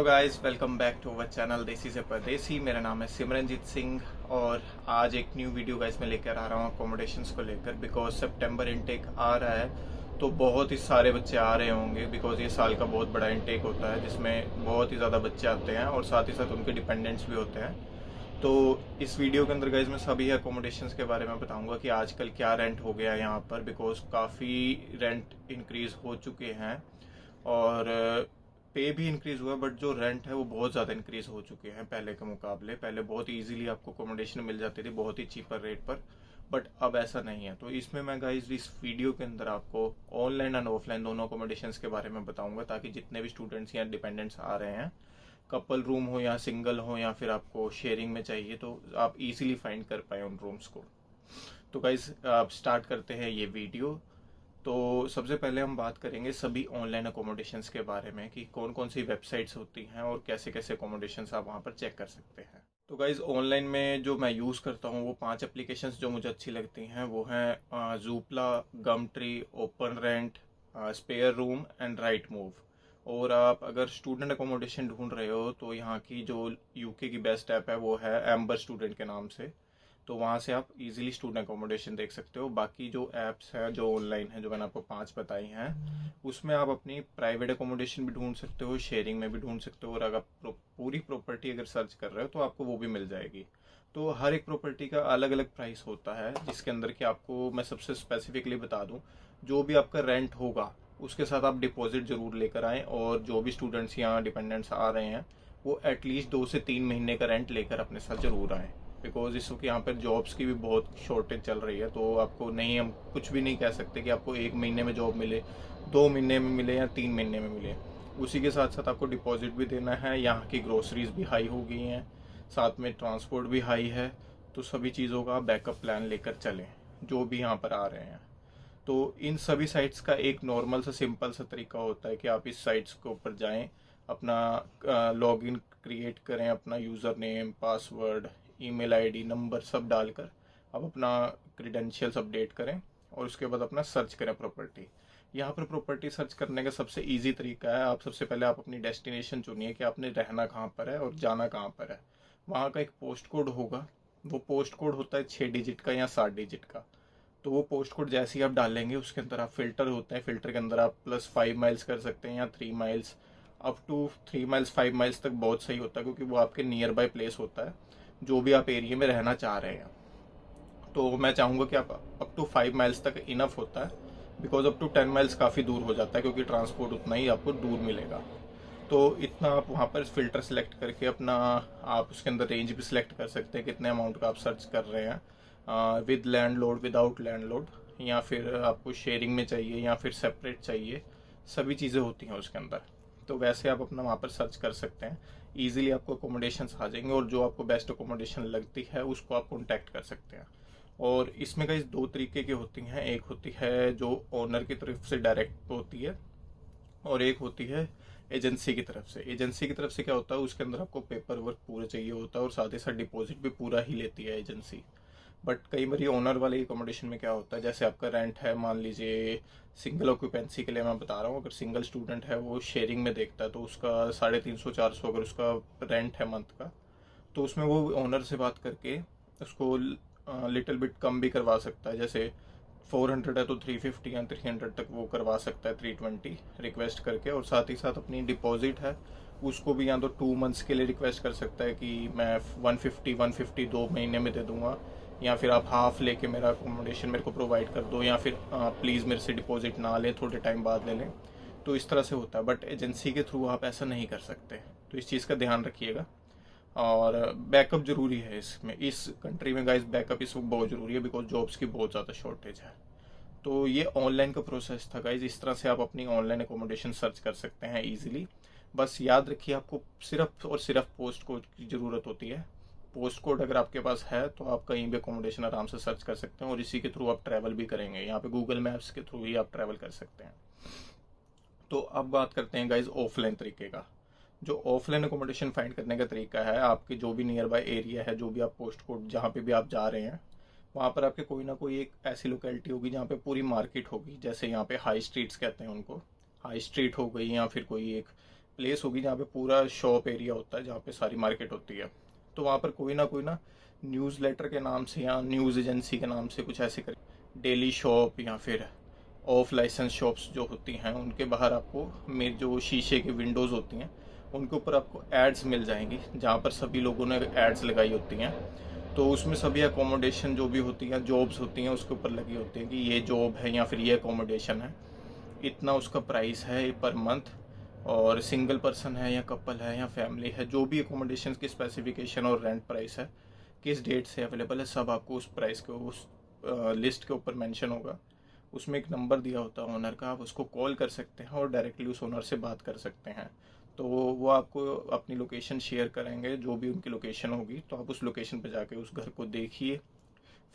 Hello guys, welcome back to our channel Desi se परदेसी। मेरा नाम है सिमरनजीत सिंह और आज एक न्यू वीडियो गाइस मैं लेकर आ रहा हूँ अकोमोडेशंस को लेकर। बिकॉज सितंबर इनटेक आ रहा है तो बहुत ही सारे बच्चे आ रहे होंगे। बिकॉज ये साल का बहुत बड़ा इनटेक होता है जिसमें बहुत ही ज़्यादा बच्चे आते हैं और साथ ही साथ उनके डिपेंडेंट्स भी होते हैं। तो इस वीडियो के अंदर गाइज मैं सभी अकोमोडेशंस के बारे में बताऊंगा कि आजकल क्या रेंट हो गया है यहाँ पर। बिकॉज काफ़ी रेंट इंक्रीज़ हो चुके हैं और पे भी इंक्रीज़ हुआ है, बट जो रेंट है वो बहुत ज़्यादा इंक्रीज़ हो चुके हैं पहले के मुकाबले। पहले बहुत इजीली आपको अकोमोडेशन मिल जाती थी बहुत ही चीपर रेट पर, बट अब ऐसा नहीं है। तो इसमें मैं गाइज इस वीडियो के अंदर आपको ऑनलाइन एंड ऑफलाइन दोनों अकोमोडेशंस के बारे में बताऊंगा, ताकि जितने भी स्टूडेंट्स या डिपेंडेंट्स आ रहे हैं, कपल रूम हो या सिंगल हो या फिर आपको शेयरिंग में चाहिए, तो आप इजीली फाइंड कर पाए उन रूम्स को। तो गाइज आप स्टार्ट करते हैं ये वीडियो। तो सबसे पहले हम बात करेंगे सभी ऑनलाइन अकोमोडेशंस के बारे में कि कौन कौन सी वेबसाइट्स होती हैं और कैसे कैसे अकोमोडेशंस आप वहाँ पर चेक कर सकते हैं। तो गाइज ऑनलाइन में जो मैं यूज़ करता हूँ वो 5 एप्लीकेशंस जो मुझे अच्छी लगती हैं वो हैं Zoopla, Gumtree, OpenRent, SpareRoom and Rightmove. और आप अगर स्टूडेंट अकोमोडेशन ढूंढ रहे हो तो यहाँ की जो यूके की बेस्ट ऐप है वो है एम्बर स्टूडेंट के नाम से। तो वहाँ से आप इजीली स्टूडेंट अकोमोडेशन देख सकते हो। बाकी जो ऐप्स हैं जो ऑनलाइन हैं, जो मैंने आपको 5 बताई हैं, उसमें आप अपनी प्राइवेट अकोमोडेशन भी ढूंढ सकते हो, शेयरिंग में भी ढूंढ सकते हो, और अगर पूरी प्रॉपर्टी अगर सर्च कर रहे हो तो आपको वो भी मिल जाएगी। तो हर एक प्रॉपर्टी का अलग अलग प्राइस होता है, जिसके अंदर कि आपको मैं सबसे स्पेसिफिकली बता दूं, जो भी आपका रेंट होगा उसके साथ आप डिपॉजिट जरूर लेकर आएँ। और जो भी स्टूडेंट्स यहाँ डिपेंडेंट्स आ रहे हैं वो एटलीस्ट 2 से 3 महीने का रेंट लेकर अपने साथ जरूर आएँ। बिकॉज इस वक्त यहाँ पर जॉब्स की भी बहुत शॉर्टेज चल रही है। तो आपको नहीं, हम कुछ भी नहीं कह सकते कि आपको 1 महीने में जॉब मिले, 2 महीने में मिले या 3 महीने में मिले। उसी के साथ साथ आपको डिपॉजिट भी देना है। यहाँ की ग्रोसरीज भी हाई हो गई हैं, साथ में ट्रांसपोर्ट भी हाई है। तो सभी चीज़ों का बैकअप प्लान लेकर चलें जो भी यहाँ पर आ रहे हैं। तो इन सभी साइट्स का एक नॉर्मल सा सिंपल सा तरीका होता है कि आप इस साइट्स के ऊपर जाएं, अपना लॉगिन क्रिएट करें, अपना user name, password, email ID, number सब डालकर आप अपना क्रीडेंशियल्स अपडेट करें और उसके बाद अपना सर्च करें प्रॉपर्टी। यहाँ पर प्रॉपर्टी सर्च करने का सबसे इजी तरीका है, आप सबसे पहले आप अपनी डेस्टिनेशन चुनिए कि आपने रहना कहाँ पर है और जाना कहाँ पर है। वहाँ का एक पोस्ट कोड होगा, वो पोस्ट कोड होता है 6 डिजिट का या 7 डिजिट का। तो वो पोस्ट कोड जैसे ही आप डालेंगे उसके अंदर आप फिल्टर होते हैं, फिल्टर के अंदर आप +5 माइल्स कर सकते हैं या 3 miles. Up to 3 miles 5 miles तक बहुत सही होता है, क्योंकि वो आपके नियर बाय प्लेस होता है जो भी आप एरिया में रहना चाह रहे हैं। तो मैं चाहूँगा कि आप अप टू 5 माइल्स तक इनफ होता है। बिकॉज अप टू 10 माइल्स काफ़ी दूर हो जाता है, क्योंकि ट्रांसपोर्ट उतना ही आपको दूर मिलेगा। तो इतना आप वहाँ पर फिल्टर सेलेक्ट करके अपना, आप उसके अंदर रेंज भी सिलेक्ट कर सकते हैं कितने अमाउंट का आप सर्च कर रहे हैं, विद लैंडलॉर्ड, विदाउट लैंडलॉर्ड, या फिर आपको शेयरिंग में चाहिए या फिर सेपरेट चाहिए। सभी चीज़ें होती हैं उसके अंदर। तो वैसे आप अपना वहाँ पर सर्च कर सकते हैं, ईजिली आपको अकोमोडेशंस आ जाएंगे और जो आपको बेस्ट अकोमोडेशन लगती है उसको आप कॉन्टैक्ट कर सकते हैं। और इसमें कई 2 तरीके की होती हैं, एक होती है जो ओनर की तरफ से डायरेक्ट होती है और एक होती है एजेंसी की तरफ से। एजेंसी की तरफ से क्या होता है, उसके अंदर आपको पेपर वर्क पूरा चाहिए होता है और साथ ही साथ डिपॉजिट भी पूरा ही लेती है एजेंसी। बट कई बार ओनर वाले अकोमोडेशन में क्या होता है, जैसे आपका रेंट है, मान लीजिए सिंगल ऑक्यूपेंसी के लिए मैं बता रहा हूँ, अगर सिंगल स्टूडेंट है वो शेयरिंग में देखता है तो उसका 350-400 अगर उसका रेंट है मंथ का, तो उसमें वो ओनर से बात करके उसको लिटिल बिट कम भी करवा सकता है। जैसे 400 है तो 350 या 300 तक वो करवा सकता है, 320 रिक्वेस्ट करके। और साथ ही साथ अपनी डिपॉजिट है उसको भी या तो 2 मंथ्स के लिए रिक्वेस्ट कर सकता है कि मैं 150 2 महीने में दे दूंगा, या फिर आप हाफ लेके मेरा अकोमोडेशन मेरे को प्रोवाइड कर दो, या फिर प्लीज़ मेरे से डिपॉजिट ना लें, थोड़े टाइम बाद ले लें। तो इस तरह से होता है, बट एजेंसी के थ्रू आप ऐसा नहीं कर सकते। तो इस चीज़ का ध्यान रखिएगा। और बैकअप जरूरी है इसमें, इस कंट्री में गाइस बैकअप इस वक्त बहुत ज़रूरी है, बिकॉज जॉब्स की बहुत ज़्यादा शॉर्टेज है। तो ये ऑनलाइन का प्रोसेस था गाइज, इस तरह से आप अपनी ऑनलाइन अकोमोडेशन सर्च कर सकते हैं इजीली। बस याद रखिए आपको सिर्फ और सिर्फ पोस्ट कोड की ज़रूरत होती है। पोस्ट कोड अगर आपके पास है तो आप कहीं भी अकोमोडेशन आराम से सर्च कर सकते हैं और इसी के थ्रू आप ट्रैवल भी करेंगे। यहाँ पे गूगल मैप्स के थ्रू ही आप ट्रैवल कर सकते हैं। तो अब बात करते हैं गाइज ऑफलाइन तरीके का। जो ऑफलाइन अकोमोडेशन फाइंड करने का तरीका है, आपके जो भी नियर बाय एरिया है, जो भी आप पोस्ट कोड जहाँ पे भी आप जा रहे हैं, वहाँ पर आपके कोई ना कोई एक ऐसी लोकेलिटी होगी जहाँ पे पूरी मार्केट होगी। जैसे यहाँ पे हाई स्ट्रीट्स कहते हैं उनको, हाई स्ट्रीट हो गई, या फिर कोई एक प्लेस होगी जहाँ पे पूरा शॉप एरिया होता है, जहाँ पे सारी मार्केट होती है, तो वहाँ पर कोई ना न्यूज़ लेटर के नाम से या न्यूज़ एजेंसी के नाम से कुछ ऐसे कर डेली शॉप या फिर ऑफ लाइसेंस शॉप्स जो होती हैं, उनके बाहर आपको मेरे जो शीशे की विंडोज़ होती हैं उनके ऊपर आपको एड्स मिल जाएंगी, जहाँ पर सभी लोगों ने एड्स लगाई होती हैं। तो उसमें सभी अकोमोडेशन जो भी होती हैं, जॉब्स होती हैं, उसके ऊपर लगी होती हैं कि ये जॉब है या फिर ये अकोमोडेशन है, इतना उसका प्राइस है पर मंथ, और सिंगल पर्सन है या कपल है या फैमिली है, जो भी अकोमोडेशन की स्पेसिफिकेशन और रेंट प्राइस है, किस डेट से अवेलेबल है, सब आपको उस प्राइस के उस लिस्ट के ऊपर मेंशन होगा। उसमें एक नंबर दिया होता है ओनर का, आप उसको कॉल कर सकते हैं और डायरेक्टली उस ओनर से बात कर सकते हैं। तो वो आपको अपनी लोकेशन शेयर करेंगे, जो भी उनकी लोकेशन होगी, तो आप उस लोकेशन पर जाके उस घर को देखिए,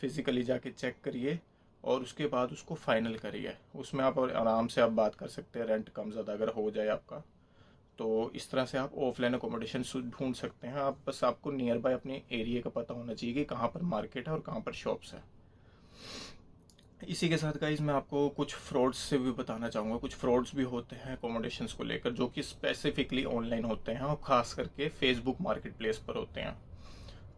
फिज़िकली जाके चेक करिए और उसके बाद उसको फाइनल करिए। उसमें आप आराम से आप बात कर सकते हैं, रेंट कम ज़्यादा अगर हो जाए आपका। तो इस तरह से आप ऑफलाइन अकोमोडेशन ढूंढ सकते हैं। आप बस आपको नियर बाय अपने एरिया का पता होना चाहिए कि कहाँ पर मार्केट है और कहाँ पर शॉप्स है। इसी के साथ गाइस मैं आपको कुछ फ्रॉड्स से भी बताना चाहूँगा। कुछ फ्रॉड्स भी होते हैं अकोमोडेशंस को लेकर, जो कि स्पेसिफिकली ऑनलाइन होते हैं और ख़ास करके फेसबुक मार्केट प्लेस पर होते हैं।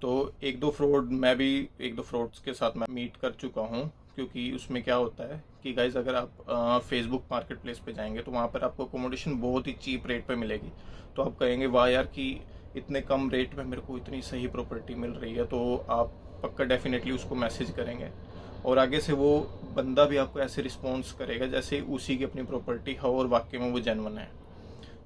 तो एक दो फ्रॉड्स के साथ मैं मीट कर चुका हूँ, क्योंकि उसमें क्या होता है कि गाइज अगर आप फेसबुक मार्केट प्लेस पे जाएंगे तो वहाँ पर आपको अकोमोडेशन बहुत ही चीप रेट पे मिलेगी। तो आप कहेंगे वाह यार कि इतने कम रेट में मेरे को इतनी सही प्रॉपर्टी मिल रही है, तो आप पक्का डेफिनेटली उसको मैसेज करेंगे और आगे से वो बंदा भी आपको ऐसे रिस्पॉन्स करेगा जैसे उसी की अपनी प्रॉपर्टी हो और वाकई में वो जेन्युइन है।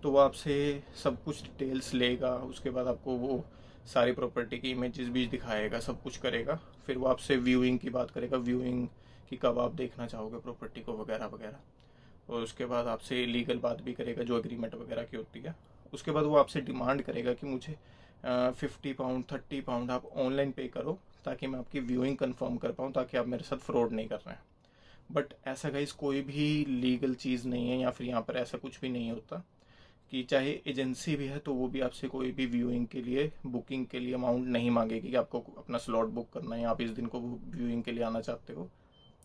तो वो आपसे सब कुछ डिटेल्स लेगा, उसके बाद आपको वो सारी प्रॉपर्टी की इमेजेस भी दिखाएगा, सब कुछ करेगा। फिर वो आपसे व्यूइंग की बात करेगा, व्यूइंग कि कब आप देखना चाहोगे प्रॉपर्टी को वगैरह वगैरह। और उसके बाद आपसे लीगल बात भी करेगा, जो एग्रीमेंट वगैरह की होती है। उसके बाद वो आपसे डिमांड करेगा कि मुझे 50 पाउंड 30 पाउंड आप ऑनलाइन पे करो, ताकि मैं आपकी व्यूइंग कंफर्म कर पाऊँ, ताकि आप मेरे साथ फ्रॉड नहीं कर रहे हैं। बट ऐसा गाइस कोई भी लीगल चीज़ नहीं है, या फिर यहाँ पर ऐसा कुछ भी नहीं होता कि चाहे एजेंसी भी है तो वो भी आपसे कोई भी व्यूइंग के लिए, बुकिंग के लिए अमाउंट नहीं मांगेगी कि आपको अपना स्लॉट बुक करना है, आप इस दिन को व्यूइंग के लिए आना चाहते हो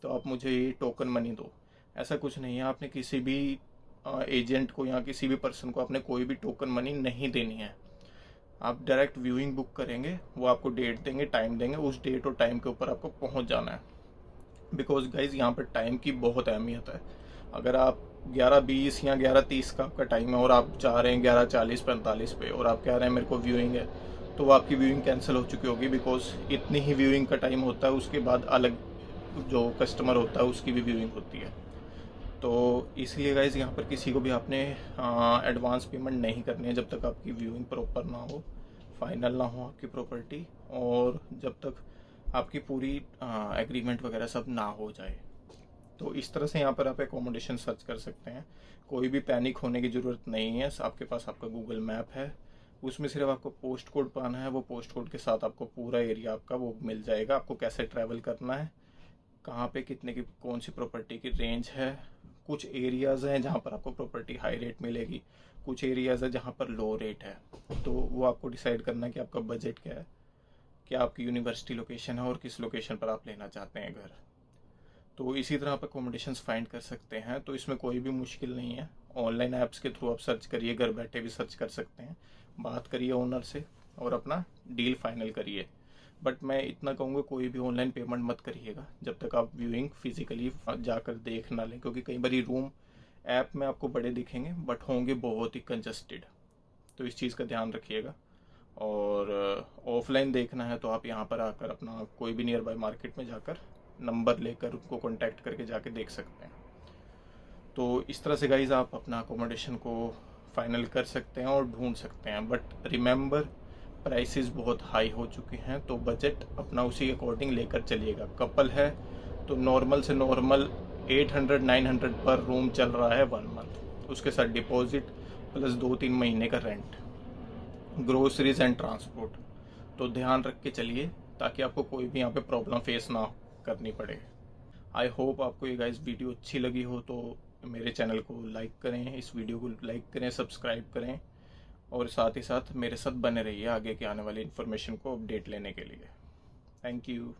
तो आप मुझे ये टोकन मनी दो। ऐसा कुछ नहीं है। आपने किसी भी एजेंट को या किसी भी पर्सन को आपने कोई भी टोकन मनी नहीं देनी है। आप डायरेक्ट व्यूइंग बुक करेंगे, वो आपको डेट देंगे, टाइम देंगे, उस डेट और टाइम के ऊपर आपको पहुंच जाना है। बिकॉज गाइज यहाँ पर टाइम की बहुत अहमियत है। अगर आप 11:20 या 11:30 का आपका टाइम है और आप चाह रहे हैं 11:40-45 पे और आप कह रहे हैं मेरे को व्यूइंग है, तो वो आपकी व्यूइंग कैंसिल हो चुकी होगी। बिकॉज इतनी ही व्यूइंग का टाइम होता है, उसके बाद अलग जो कस्टमर होता है उसकी भी व्यूइंग होती है। तो इसलिए गाइज यहाँ पर किसी को भी आपने एडवांस पेमेंट नहीं करनी है जब तक आपकी व्यूइंग प्रॉपर ना हो, फाइनल ना हो आपकी प्रॉपर्टी, और जब तक आपकी पूरी एग्रीमेंट वगैरह सब ना हो जाए। तो इस तरह से यहाँ पर आप एकोमोडेशन सर्च कर सकते हैं। कोई भी पैनिक होने की ज़रूरत नहीं है। आपके पास आपका गूगल मैप है, उसमें सिर्फ आपको पोस्ट कोड पाना है, वो पोस्ट कोड के साथ आपको पूरा एरिया आपका वो मिल जाएगा। आपको कैसे ट्रैवल करना है, कहाँ पे कितने की कौन सी प्रॉपर्टी की रेंज है। कुछ एरियाज़ हैं जहाँ पर आपको प्रॉपर्टी हाई रेट मिलेगी, कुछ एरियाज़ है जहाँ पर लो रेट है। तो वो आपको डिसाइड करना है कि आपका बजट क्या है, क्या आपकी यूनिवर्सिटी लोकेशन है और किस लोकेशन पर आप लेना चाहते हैं घर। तो इसी तरह आप अकोमोडेशंस फाइंड कर सकते हैं। तो इसमें कोई भी मुश्किल नहीं है। ऑनलाइन ऐप्स के थ्रू आप सर्च करिए, घर बैठे भी सर्च कर सकते हैं, बात करिए ओनर से और अपना डील फाइनल करिए। बट मैं इतना कहूँगा कोई भी ऑनलाइन पेमेंट मत करिएगा जब तक आप व्यूइंग फिजिकली जाकर देख ना लें, क्योंकि कई बार रूम ऐप में आपको बड़े दिखेंगे बट होंगे बहुत ही कंजस्टेड। तो इस चीज़ का ध्यान रखिएगा। और ऑफलाइन देखना है तो आप यहाँ पर आकर अपना कोई भी नियर बाय मार्केट में जाकर नंबर लेकर उनको कांटेक्ट करके जाके देख सकते हैं। तो इस तरह से गाइज आप अपना अकोमोडेशन को फाइनल कर सकते हैं और ढूंढ सकते हैं। बट रिमेंबर प्राइसेस बहुत हाई हो चुके हैं, तो बजट अपना उसी अकॉर्डिंग लेकर चलिएगा। कपल है तो नॉर्मल से नॉर्मल 800-900 पर रूम चल रहा है 1 मंथ, उसके साथ डिपॉजिट प्लस 2-3 महीने का रेंट, ग्रोसरीज एंड ट्रांसपोर्ट। तो ध्यान रख के चलिए ताकि आपको कोई भी यहाँ पे प्रॉब्लम फेस ना करनी पड़े। आई होप आपको ये गाइस वीडियो अच्छी लगी हो, तो मेरे चैनल को लाइक करें, इस वीडियो को लाइक करें, सब्सक्राइब करें और साथ ही साथ मेरे साथ बने रहिए आगे के आने वाली इन्फॉर्मेशन को अपडेट लेने के लिए। Thank you.